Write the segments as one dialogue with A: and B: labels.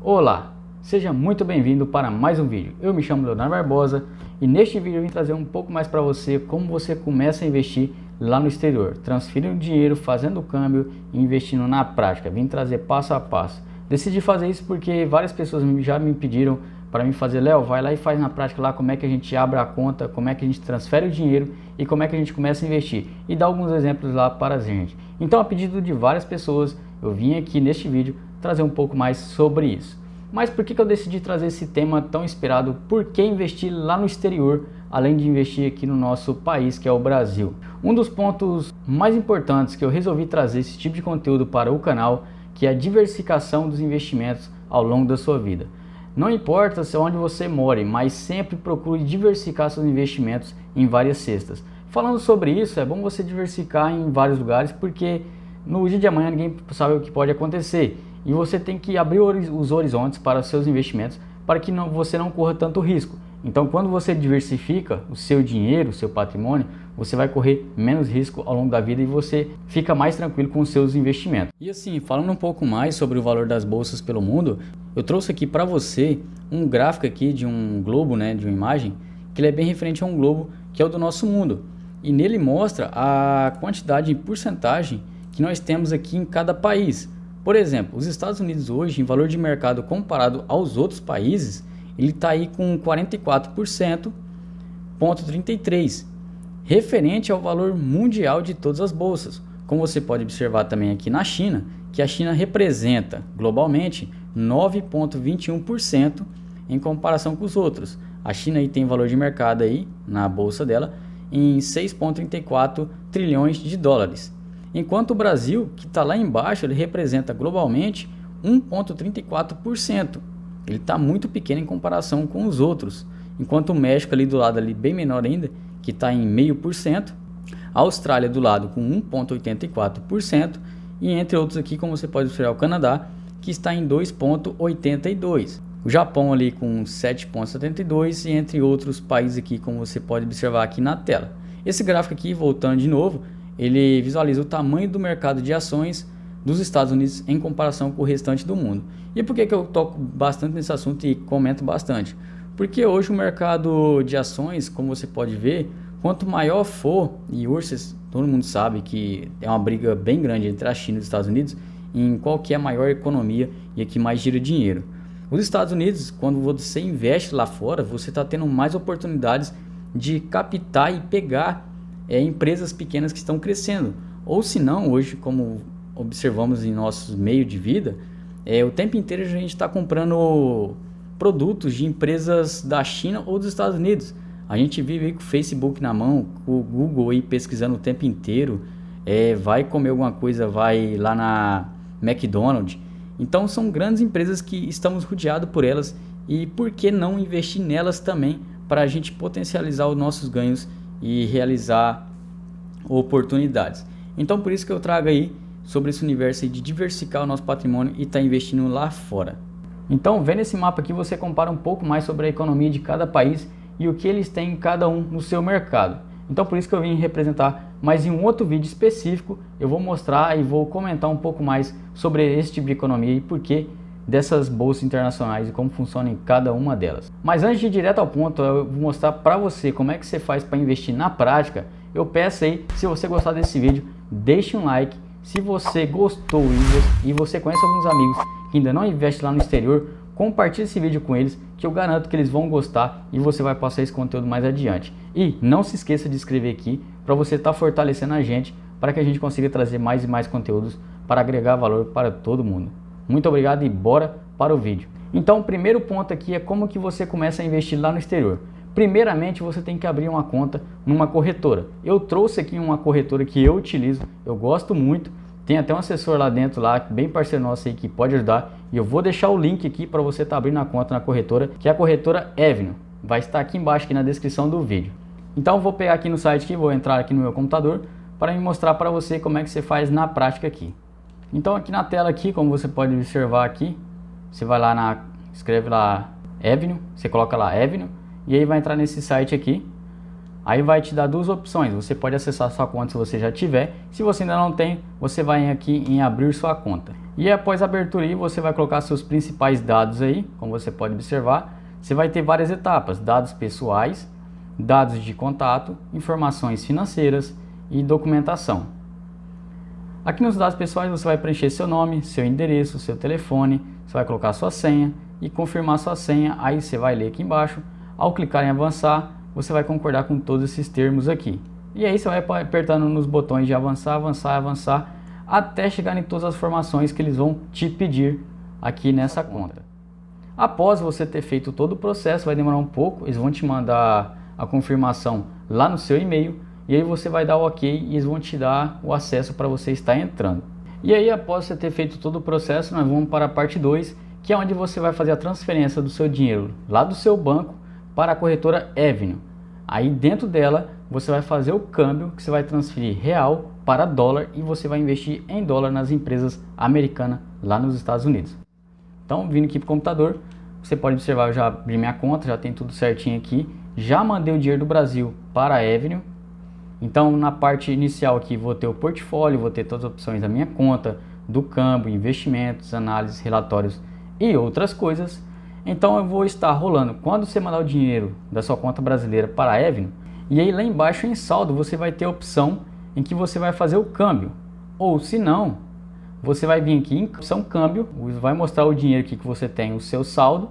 A: Olá, seja muito bem-vindo para mais um vídeo. Eu me chamo Leonardo Barbosa e neste vídeo eu vim trazer um pouco mais para você como você começa a investir lá no exterior, transferindo dinheiro, fazendo o câmbio e investindo na prática. Vim trazer passo a passo. Decidi fazer isso porque várias pessoas já me pediram para mim fazer: Léo, vai lá e faz na prática lá como é que a gente abre a conta, como é que a gente transfere o dinheiro e como é que a gente começa a investir, e dá alguns exemplos lá para a gente. Então, a pedido de várias pessoas, eu vim aqui neste vídeo trazer um pouco mais sobre isso. Mas por que eu decidi trazer esse tema tão esperado? Por que investir lá no exterior, além de investir aqui no nosso país, que é o Brasil? Um dos pontos mais importantes que eu resolvi trazer esse tipo de conteúdo para o canal, que é a diversificação dos investimentos ao longo da sua vida. Não importa onde você more, mas sempre procure diversificar seus investimentos em várias cestas. Falando sobre isso, é bom você diversificar em vários lugares, porque no dia de amanhã ninguém sabe o que pode acontecer. E você tem que abrir os horizontes para os seus investimentos, para que você não corra tanto risco. Então, quando você diversifica o seu dinheiro, o seu patrimônio, você vai correr menos risco ao longo da vida e você fica mais tranquilo com os seus investimentos. E assim, falando um pouco mais sobre o valor das bolsas pelo mundo, eu trouxe aqui para você um gráfico aqui de um globo, de uma imagem, que ele é bem referente a um globo que é o do nosso mundo. E nele mostra a quantidade em porcentagem que nós temos aqui em cada país. Por exemplo, os Estados Unidos hoje, em valor de mercado comparado aos outros países, ele está aí com 44,33%, referente ao valor mundial de todas as bolsas. Como você pode observar também aqui na China, que a China representa globalmente 9,21% em comparação com os outros. A China aí tem valor de mercado aí na bolsa dela em 6,34 trilhões de dólares. Enquanto o Brasil, que está lá embaixo, ele representa globalmente 1,34%. Ele está muito pequeno em comparação com os outros. Enquanto o México ali do lado, ali bem menor ainda, que está em 0,5%. A Austrália do lado com 1,84%. E entre outros aqui, como você pode observar, o Canadá, que está em 2,82%. O Japão ali com 7,72%. E entre outros países aqui, como você pode observar aqui na tela. Esse gráfico aqui, voltando de novo, ele visualiza o tamanho do mercado de ações dos Estados Unidos em comparação com o restante do mundo. E por que eu toco bastante nesse assunto e comento bastante? Porque hoje o mercado de ações, como você pode ver, quanto maior for, e hoje todo mundo sabe que é uma briga bem grande entre a China e os Estados Unidos em qual que é a maior economia e a que mais gira dinheiro. Os Estados Unidos, quando você investe lá fora, você está tendo mais oportunidades de captar e pegar empresas pequenas que estão crescendo. Ou se não, hoje, como observamos em nosso meio de vida, o tempo inteiro a gente está comprando produtos de empresas da China ou dos Estados Unidos. A gente vive aí com o Facebook na mão, com o Google aí pesquisando o tempo inteiro, vai comer alguma coisa, vai lá na McDonald's. Então são grandes empresas que estamos rodeados por elas, e por que não investir nelas também para a gente potencializar os nossos ganhos e realizar oportunidades. Então por isso que eu trago aí sobre esse universo aí de diversificar o nosso patrimônio e estar investindo lá fora. Então, vendo esse mapa aqui, você compara um pouco mais sobre a economia de cada país e o que eles têm cada um no seu mercado. Então por isso que eu vim representar, mas em um outro vídeo específico eu vou mostrar e vou comentar um pouco mais sobre esse tipo de economia e por que dessas bolsas internacionais e como funciona em cada uma delas. Mas antes de ir direto ao ponto, eu vou mostrar para você como é que você faz para investir na prática. Eu peço aí, se você gostar desse vídeo, deixe um like. Se você gostou e você conhece alguns amigos que ainda não investem lá no exterior, compartilhe esse vídeo com eles, que eu garanto que eles vão gostar e você vai passar esse conteúdo mais adiante. E não se esqueça de se inscrever aqui para você estar fortalecendo a gente, para que a gente consiga trazer mais e mais conteúdos para agregar valor para todo mundo. Muito obrigado e bora para o vídeo. Então, o primeiro ponto aqui é como que você começa a investir lá no exterior. Primeiramente, você tem que abrir uma conta numa corretora. Eu trouxe aqui uma corretora que eu utilizo, eu gosto muito. Tem até um assessor lá dentro, bem parceiro nosso aí, que pode ajudar. E eu vou deixar o link aqui para você estar abrindo a conta na corretora, que é a corretora Avenue. Vai estar aqui embaixo, aqui na descrição do vídeo. Então, eu vou pegar aqui no site, aqui, vou entrar aqui no meu computador para me mostrar para você como é que você faz na prática aqui. Então, aqui na tela, aqui, como você pode observar aqui, você vai lá, escreve lá Avenue, você coloca lá Avenue, e aí vai entrar nesse site aqui. Aí vai te dar duas opções, você pode acessar sua conta se você já tiver. Se você ainda não tem, você vai aqui em abrir sua conta. E após a abertura aí, você vai colocar seus principais dados aí, como você pode observar. Você vai ter várias etapas: dados pessoais, dados de contato, informações financeiras e documentação. Aqui nos dados pessoais você vai preencher seu nome, seu endereço, seu telefone, você vai colocar sua senha e confirmar sua senha. Aí você vai ler aqui embaixo. Ao clicar em avançar, você vai concordar com todos esses termos aqui. E aí você vai apertando nos botões de avançar, avançar, avançar, até chegar em todas as informações que eles vão te pedir aqui nessa conta. Após você ter feito todo o processo, vai demorar um pouco, eles vão te mandar a confirmação lá no seu e-mail, e aí você vai dar o ok e eles vão te dar o acesso para você estar entrando. E aí, após você ter feito todo o processo, nós vamos para a parte 2, que é onde você vai fazer a transferência do seu dinheiro lá do seu banco para a corretora Avenue. Aí dentro dela você vai fazer o câmbio, que você vai transferir real para dólar e você vai investir em dólar nas empresas americanas lá nos Estados Unidos. Então, vindo aqui para o computador, você pode observar, eu já abri minha conta, já tem tudo certinho aqui. Já mandei o dinheiro do Brasil para a Avenue. Então, na parte inicial aqui, vou ter o portfólio, vou ter todas as opções da minha conta, do câmbio, investimentos, análises, relatórios e outras coisas. Então, eu vou estar rolando. Quando você mandar o dinheiro da sua conta brasileira para a Avenue, e aí lá embaixo em saldo, você vai ter a opção em que você vai fazer o câmbio. Ou se não, você vai vir aqui em opção câmbio, vai mostrar o dinheiro aqui que você tem, o seu saldo,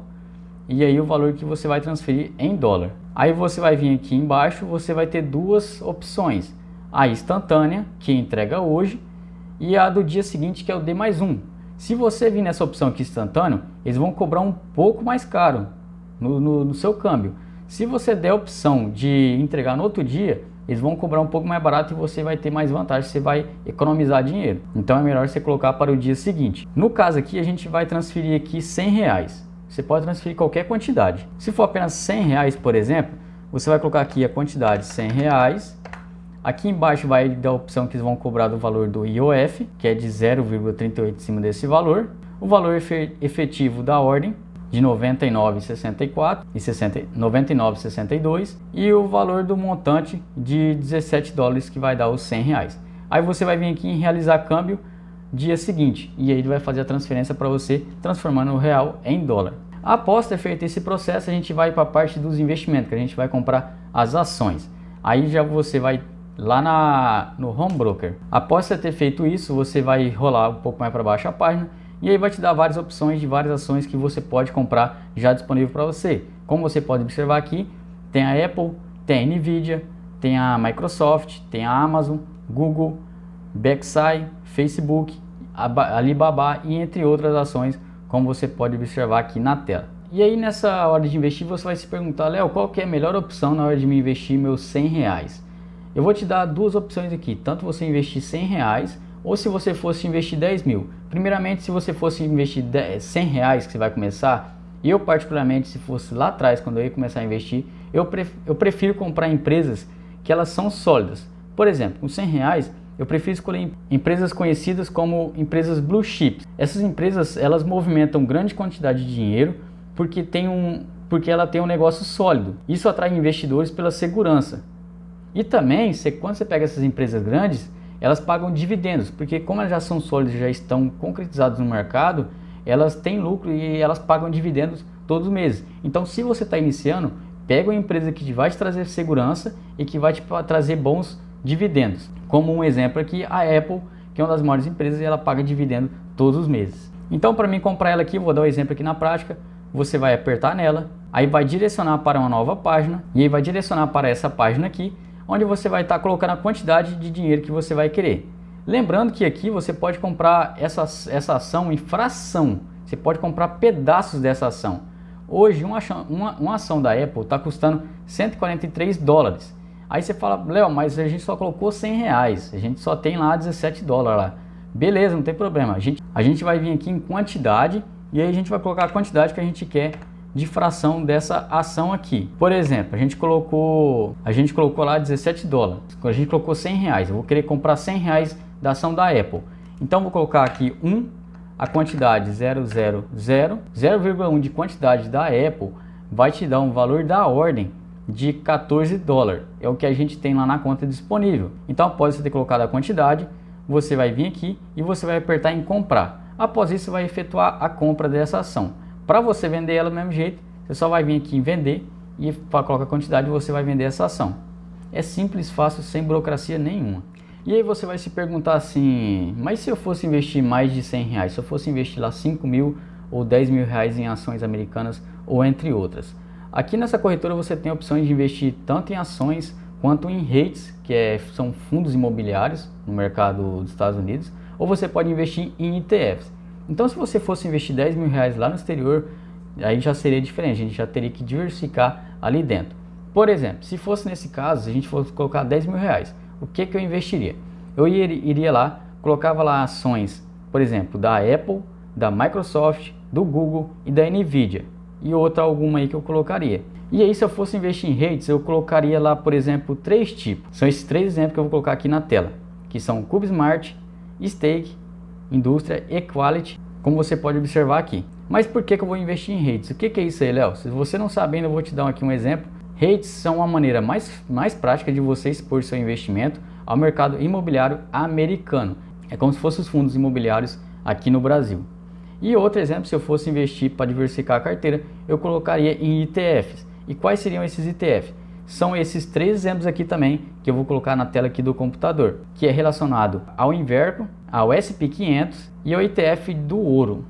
A: e aí o valor que você vai transferir em dólar. Aí você vai vir aqui embaixo, você vai ter duas opções: a instantânea, que entrega hoje, e a do dia seguinte, que é o D+1. Se você vir nessa opção aqui instantâneo, eles vão cobrar um pouco mais caro no seu câmbio. Se você der a opção de entregar no outro dia, eles vão cobrar um pouco mais barato e você vai ter mais vantagem, você vai economizar dinheiro. Então é melhor você colocar para o dia seguinte. No caso aqui, a gente vai transferir aqui R$100. Você pode transferir qualquer quantidade. Se for apenas R$100, por exemplo, você vai colocar aqui a quantidade R$100. Aqui embaixo vai dar a opção que eles vão cobrar do valor do IOF, que é de 0,38 em cima desse valor. O valor efetivo da ordem, de 99,64 e 99,62, e o valor do montante de $17, que vai dar os R$100. Aí você vai vir aqui em realizar câmbio dia seguinte, e aí ele vai fazer a transferência para você, transformando o real em dólar. Após ter feito esse processo, a gente vai para a parte dos investimentos, que a gente vai comprar as ações. Aí já você vai lá no Home Broker. Após você ter feito isso, você vai rolar um pouco mais para baixo a página, e aí vai te dar várias opções de várias ações que você pode comprar já disponível para você. Como você pode observar aqui, tem a Apple, tem a Nvidia, tem a Microsoft, tem a Amazon, Google, Bexai, Facebook, Alibaba e entre outras ações, como você pode observar aqui na tela. E aí nessa hora de investir você vai se perguntar: Léo, qual que é a melhor opção na hora de me investir meus R$100? Eu vou te dar duas opções aqui, tanto você investir R$100 ou se você fosse investir 10 mil. Primeiramente, se você fosse investir R$100 que você vai começar, eu particularmente, se fosse lá atrás, quando eu ia começar a investir, eu prefiro comprar empresas que elas são sólidas. Por exemplo, com R$100, eu prefiro escolher empresas conhecidas como empresas blue chips. Essas empresas, elas movimentam grande quantidade de dinheiro porque ela tem um negócio sólido. Isso atrai investidores pela segurança. E também, quando você pega essas empresas grandes, elas pagam dividendos, porque como elas já são sólidas, já estão concretizadas no mercado, elas têm lucro e elas pagam dividendos todos os meses. Então, se você está iniciando, pega uma empresa que vai te trazer segurança e que vai te trazer bons dividendos. Como um exemplo aqui, a Apple, que é uma das maiores empresas, e ela paga dividendo todos os meses. Então, para mim comprar ela aqui, vou dar um exemplo aqui na prática. Você vai apertar nela, aí vai direcionar para uma nova página, e aí vai direcionar para essa página aqui, onde você vai estar colocando a quantidade de dinheiro que você vai querer. Lembrando que aqui você pode comprar essa ação em fração, você pode comprar pedaços dessa ação. Hoje uma ação da Apple está custando $143. Aí você fala: Léo, mas a gente só colocou R$100, a gente só tem lá $17 lá. Beleza, não tem problema, a gente vai vir aqui em quantidade, e aí a gente vai colocar a quantidade que a gente quer de fração dessa ação aqui. Por exemplo, a gente colocou lá $17, a gente colocou R$100, eu vou querer comprar R$100 da ação da Apple. Então vou colocar aqui a quantidade 0,1 de quantidade da Apple vai te dar um valor da ordem de $14. É o que a gente tem lá na conta disponível. Então, após você ter colocado a quantidade, você vai vir aqui e você vai apertar em comprar. Após isso, você vai efetuar a compra dessa ação. Para você vender ela do mesmo jeito, você só vai vir aqui em vender e coloca a quantidade e você vai vender essa ação. É simples, fácil, sem burocracia nenhuma. E aí você vai se perguntar assim, mas se eu fosse investir mais de R$100, se eu fosse investir lá 5 mil ou 10 mil reais em ações americanas ou entre outras. Aqui nessa corretora você tem opções de investir tanto em ações quanto em REITs, que são fundos imobiliários no mercado dos Estados Unidos, ou você pode investir em ETFs. Então se você fosse investir 10 mil reais lá no exterior, aí já seria diferente, a gente já teria que diversificar ali dentro. Por exemplo, se fosse nesse caso, se a gente fosse colocar 10 mil reais, o que eu investiria? Eu iria lá, colocava lá ações, por exemplo, da Apple, da Microsoft, do Google e da Nvidia. E outra alguma aí que eu colocaria. E aí se eu fosse investir em REITs, eu colocaria lá, por exemplo, 3 tipos. São esses 3 exemplos que eu vou colocar aqui na tela. Que são CubeSmart, Stake, Indústria e Quality, como você pode observar aqui. Mas por que eu vou investir em REITs? O que é isso aí, Léo? Se você não sabe ainda, eu vou te dar aqui um exemplo. REITs são uma maneira mais prática de você expor seu investimento ao mercado imobiliário americano. É como se fossem os fundos imobiliários aqui no Brasil. E outro exemplo, se eu fosse investir para diversificar a carteira, eu colocaria em ETFs. E quais seriam esses ETFs? São esses 3 exemplos aqui também, que eu vou colocar na tela aqui do computador, que é relacionado ao Inverco, ao SP500 e ao ETF do ouro.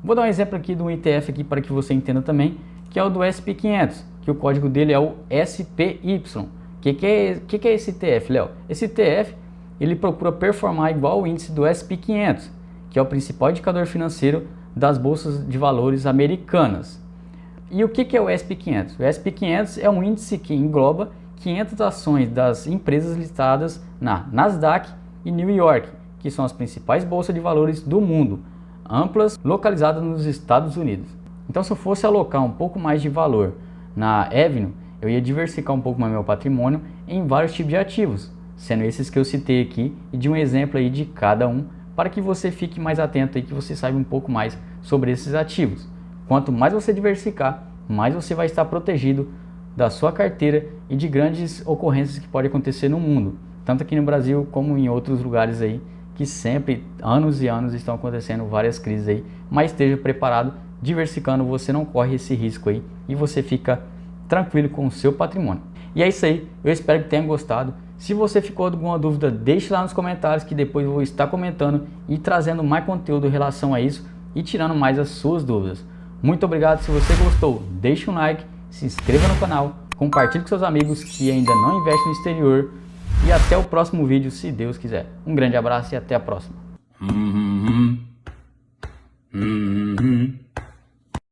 A: Vou dar um exemplo aqui de um ETF aqui para que você entenda também, que é o do SP500, que o código dele é o SPY. O que é esse ETF, Léo? Esse ETF ele procura performar igual ao índice do SP500, que é o principal indicador financeiro das bolsas de valores americanas. E o que é o SP500? O SP500 é um índice que engloba 500 ações das empresas listadas na Nasdaq e New York, que são as principais bolsas de valores do mundo, amplas, localizadas nos Estados Unidos. Então, se eu fosse alocar um pouco mais de valor na Avenue, eu ia diversificar um pouco mais meu patrimônio em vários tipos de ativos, sendo esses que eu citei aqui e de um exemplo aí de cada um, para que você fique mais atento e que você saiba um pouco mais sobre esses ativos. Quanto mais você diversificar, mais você vai estar protegido da sua carteira e de grandes ocorrências que podem acontecer no mundo, tanto aqui no Brasil como em outros lugares aí, que sempre, anos e anos, estão acontecendo várias crises aí, mas esteja preparado, diversificando, você não corre esse risco aí e você fica tranquilo com o seu patrimônio. E é isso aí, eu espero que tenha gostado. Se você ficou com alguma dúvida, deixe lá nos comentários que depois eu vou estar comentando e trazendo mais conteúdo em relação a isso e tirando mais as suas dúvidas. Muito obrigado, se você gostou, deixe um like, se inscreva no canal, compartilhe com seus amigos que ainda não investem no exterior e até o próximo vídeo, se Deus quiser. Um grande abraço e até a próxima.